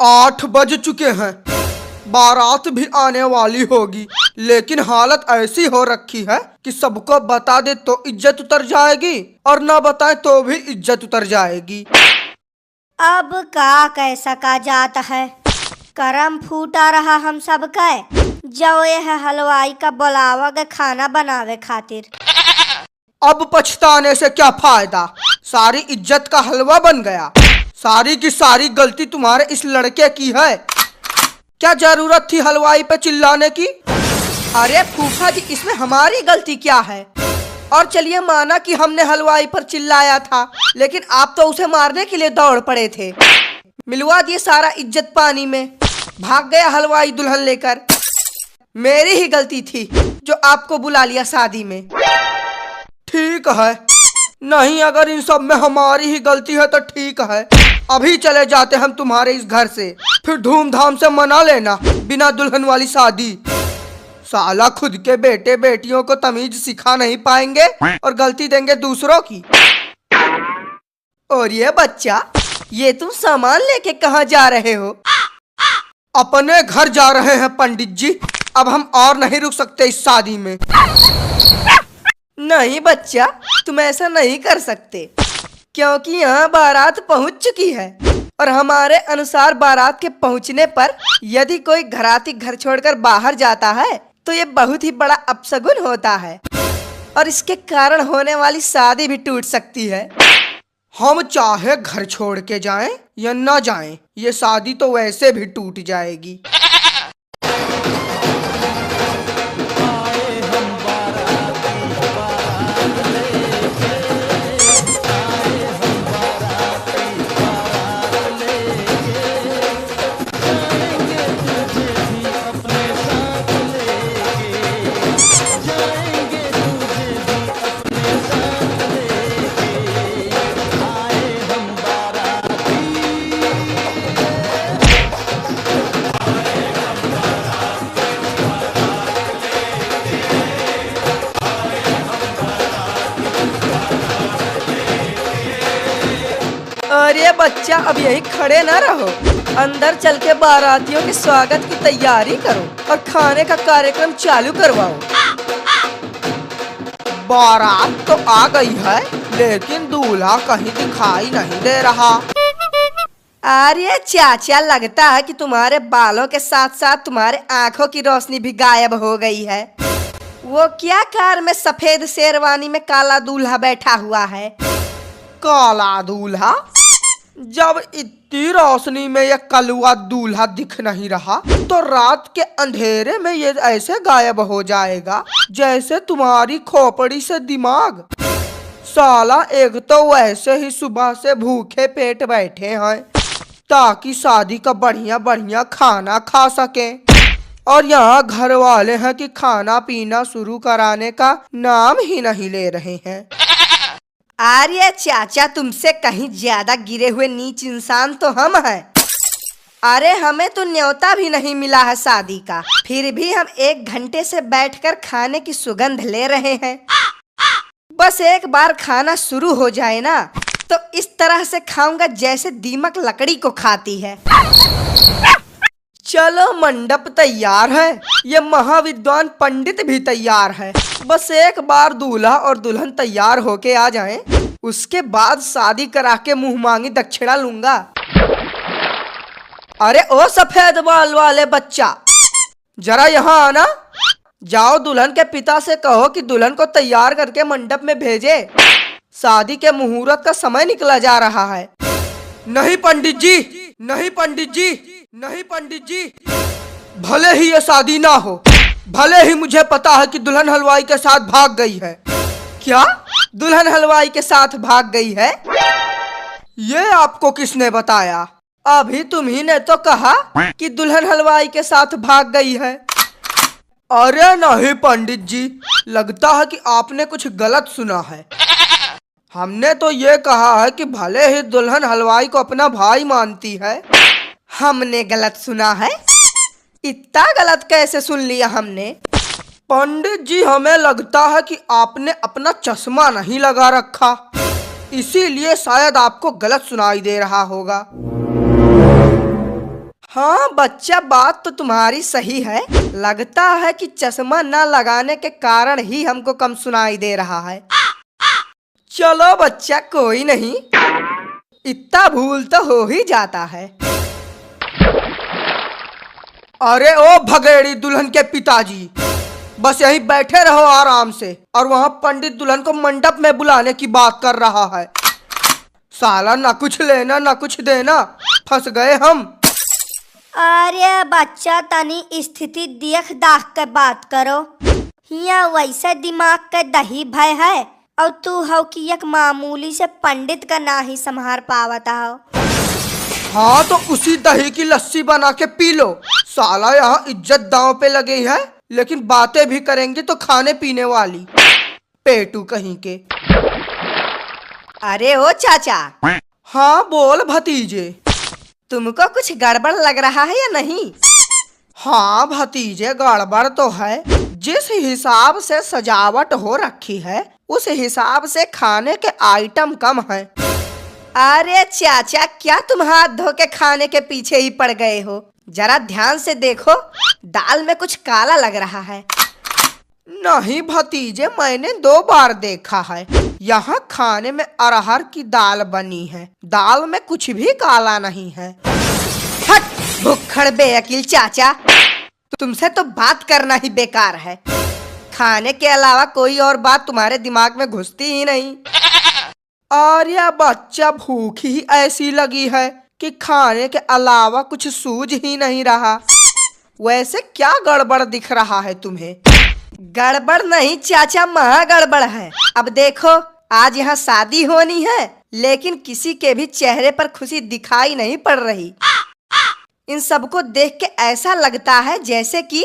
8 बज चुके हैं। बारात भी आने वाली होगी, लेकिन हालत ऐसी हो रखी है कि सबको बता दे तो इज्जत उतर जाएगी और ना बताए तो भी इज्जत उतर जाएगी। अब का कैसा का जात है, करम फूटा रहा हम सब का। जो ये है हलवाई का बुलावा के खाना बनावे खातिर। अब पछताने से क्या फायदा, सारी इज्जत का हलवा बन गया। सारी की सारी गलती तुम्हारे इस लड़के की है। क्या जरूरत थी हलवाई पे चिल्लाने की? अरे फूफा जी, इसमें हमारी गलती क्या है? और चलिए माना कि हमने हलवाई पर चिल्लाया था, लेकिन आप तो उसे मारने के लिए दौड़ पड़े थे। मिलवा दिए सारा इज्जत पानी में, भाग गया हलवाई दुल्हन लेकर। मेरी ही गलती थी जो आपको बुला लिया शादी में। ठीक है, नहीं अगर इन सब में हमारी ही गलती है तो ठीक है, अभी चले जाते हम तुम्हारे इस घर से, फिर धूमधाम से मना लेना बिना दुल्हन वाली शादी। साला खुद के बेटे बेटियों को तमीज सिखा नहीं पाएंगे और गलती देंगे दूसरों की। और ये बच्चा, ये तुम सामान लेके कहाँ जा रहे हो? अपने घर जा रहे हैं पंडित जी, अब हम और नहीं रुक सकते इस शादी में। नहीं बच्चा, तुम ऐसा नहीं कर सकते, क्योंकि यहाँ बारात पहुँच चुकी है और हमारे अनुसार बारात के पहुँचने पर यदि कोई घराती घर छोड़कर बाहर जाता है तो ये बहुत ही बड़ा अपशगुन होता है और इसके कारण होने वाली शादी भी टूट सकती है। हम चाहे घर छोड़ के जाएं या ना जाएं, ये शादी तो वैसे भी टूट जाएगी। अरे बच्चा, अब यही खड़े ना रहो, अंदर चल के बारातियों के स्वागत की तैयारी करो और खाने का कार्यक्रम चालू करवाओ। बारात तो आ गई है, लेकिन दूल्हा कहीं दिखाई नहीं दे रहा। अरे चाचा, लगता है कि तुम्हारे बालों के साथ साथ तुम्हारे आंखों की रोशनी भी गायब हो गई है। वो क्या कार में सफेद शेरवानी में काला दूल्हा बैठा हुआ है? काला दूल्हा? जब इतनी रोशनी में ये कलुआ दूल्हा दिख नहीं रहा तो रात के अंधेरे में ये ऐसे गायब हो जाएगा जैसे तुम्हारी खोपड़ी से दिमाग। साला, एक तो वैसे ही सुबह से भूखे पेट बैठे हैं ताकि शादी का बढ़िया बढ़िया खाना खा सके, और यहाँ घर वाले हैं कि खाना पीना शुरू कराने का नाम ही नहीं ले रहे हैं। अरे चाचा, तुमसे कहीं ज्यादा गिरे हुए नीच इंसान तो हम हैं। अरे हमें तो न्योता भी नहीं मिला है शादी का, फिर भी हम 1 घंटे से बैठकर खाने की सुगंध ले रहे हैं। बस एक बार खाना शुरू हो जाए ना तो इस तरह से खाऊंगा जैसे दीमक लकड़ी को खाती है। चलो, मंडप तैयार है, ये महाविद्वान पंडित भी तैयार है। बस एक बार दूल्हा और दुल्हन तैयार होके आ जाएं, उसके बाद शादी करा के मुंह मांगी दक्षिणा लूंगा। अरे ओ सफेद बाल वाले बच्चा, जरा यहाँ आना। जाओ दुल्हन के पिता से कहो कि दुल्हन को तैयार करके मंडप में भेजे, शादी के मुहूर्त का समय निकला जा रहा है। नहीं पंडित जी, नहीं पंडित जी, नहीं पंडित जी, भले ही ये शादी ना हो, भले ही मुझे पता है कि दुल्हन हलवाई के साथ भाग गई है। क्या? दुल्हन हलवाई के साथ भाग गई है? ये आपको किसने बताया? अभी तुम्ही ने तो कहा कि दुल्हन हलवाई के साथ भाग गई है। अरे नहीं पंडित जी, लगता है कि आपने कुछ गलत सुना है। हमने तो ये कहा है कि भले ही दुल्हन हलवाई को अपना भाई मानती है। हमने गलत सुना है? इतना गलत कैसे सुन लिया हमने? पंडित जी, हमें लगता है कि आपने अपना चश्मा नहीं लगा रखा, इसीलिए शायद आपको गलत सुनाई दे रहा होगा। हाँ बच्चा, बात तो तुम्हारी सही है। लगता है कि चश्मा न लगाने के कारण ही हमको कम सुनाई दे रहा है। चलो बच्चा, कोई नहीं, इतना भूल तो हो ही जाता है। अरे ओ भगेड़ी दुल्हन के पिताजी, बस यहीं बैठे रहो आराम से। और वहाँ पंडित दुल्हन को मंडप में बुलाने की बात कर रहा है। साला ना कुछ लेना ना कुछ देना, फंस गए हम। अरे बच्चा, तनी स्थिति देख दाख के बात करो। यहाँ वैसे दिमाग के दही भय है और तू हो कि एक मामूली से पंडित का ना ही संभार पावता हो। हाँ तो उसी दही की लस्सी बना के पी लो। साला यहाँ इज्जत दांव पे लगी है, लेकिन बातें भी करेंगे तो खाने पीने वाली पेटू कहीं के। अरे ओ चाचा। हाँ बोल भतीजे। तुमको कुछ गड़बड़ लग रहा है या नहीं? हाँ भतीजे, गड़बड़ तो है। जिस हिसाब से सजावट हो रखी है उस हिसाब से खाने के आइटम कम हैं। अरे चाचा, क्या तुम हाथ धो के खाने के पीछे ही पड़ गए हो? जरा ध्यान से देखो, दाल में कुछ काला लग रहा है। नहीं भतीजे, मैंने 2 बार देखा है। यहाँ खाने में अरहर की दाल बनी है, दाल में कुछ भी काला नहीं है। हट भुक्खड़ बेअकील चाचा, तुमसे तो बात करना ही बेकार है। खाने के अलावा कोई और बात तुम्हारे दिमाग में घुसती ही नहीं। और यह बच्चा, भूख ही ऐसी लगी है कि खाने के अलावा कुछ सूझ ही नहीं रहा। वैसे क्या गड़बड़ दिख रहा है तुम्हें? गड़बड़ नहीं चाचा, महा गड़बड़ है। अब देखो, आज यहाँ शादी होनी है, लेकिन किसी के भी चेहरे पर खुशी दिखाई नहीं पड़ रही। इन सबको देख के ऐसा लगता है जैसे कि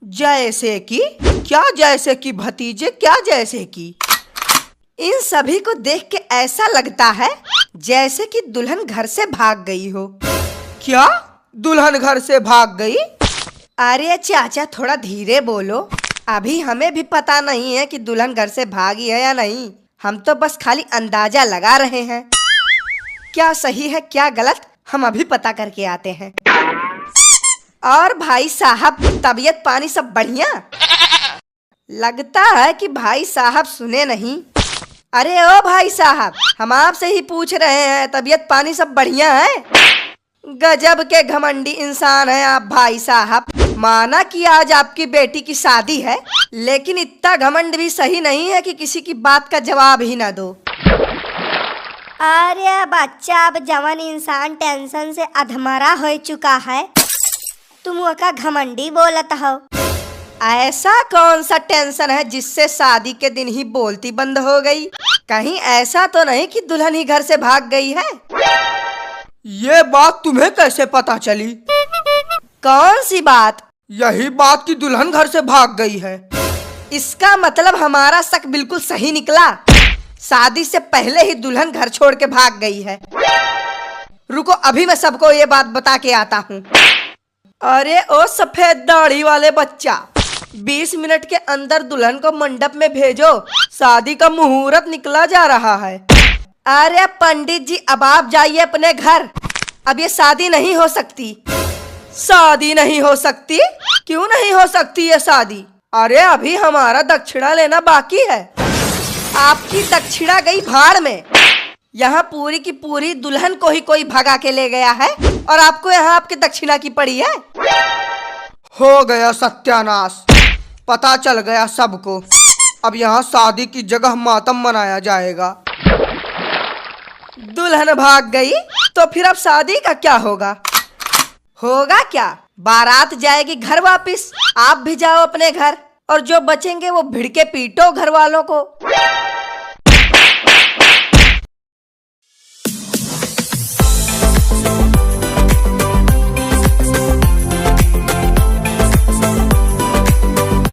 क्या जैसे कि भतीजे, क्या जैसे कि? इन सभी को देख के ऐसा लगता है जैसे कि दुल्हन घर से भाग गई हो। क्या दुल्हन घर से भाग गई? अरे चाचा, थोड़ा धीरे बोलो। अभी हमें भी पता नहीं है कि दुल्हन घर से भागी है या नहीं। हम तो बस खाली अंदाजा लगा रहे हैं। क्या सही है क्या गलत, हम अभी पता करके आते हैं। और भाई साहब, तबीयत पानी सब बढ़िया? लगता है कि भाई साहब सुने नहीं। अरे ओ भाई साहब, हम आपसे ही पूछ रहे हैं, तबीयत पानी सब बढ़िया है? गजब के घमंडी इंसान है आप भाई साहब। माना कि आज आपकी बेटी की शादी है, लेकिन इतना घमंड भी सही नहीं है कि किसी की बात का जवाब ही ना दो। अरे बच्चा, अब जवान इंसान टेंशन से अधमरा हो चुका है, तुम वो का घमंडी बोलता हो। ऐसा कौन सा टेंशन है जिससे शादी के दिन ही बोलती बंद हो गई? कहीं ऐसा तो नहीं कि दुल्हन ही घर से भाग गई है? ये बात तुम्हें कैसे पता चली? कौन सी बात? यही बात कि दुल्हन घर से भाग गई है। इसका मतलब हमारा शक बिल्कुल सही निकला। शादी से पहले ही दुल्हन घर छोड़ के भाग गई है। रुको, अभी मैं सबको ये बात बता के आता हूँ। अरे ओ सफेद दाढ़ी वाले बच्चा, 20 मिनट के अंदर दुल्हन को मंडप में भेजो, शादी का मुहूर्त निकला जा रहा है। अरे पंडित जी, अब आप जाइए अपने घर, अब ये शादी नहीं हो सकती। शादी नहीं हो सकती? क्यों नहीं हो सकती ये शादी? अरे अभी हमारा दक्षिणा लेना बाकी है। आपकी दक्षिणा गई भाड़ में। यहाँ पूरी की पूरी दुल्हन को ही कोई भगा के ले गया है और आपको यहाँ आपकी दक्षिणा की पड़ी है। हो गया सत्यानाश, पता चल गया सबको। अब यहाँ शादी की जगह मातम मनाया जाएगा। दुल्हन भाग गई तो फिर अब शादी का क्या होगा? होगा क्या, बारात जाएगी घर वापिस, आप भी जाओ अपने घर, और जो बचेंगे वो भिड़ के पीटो घर वालों को।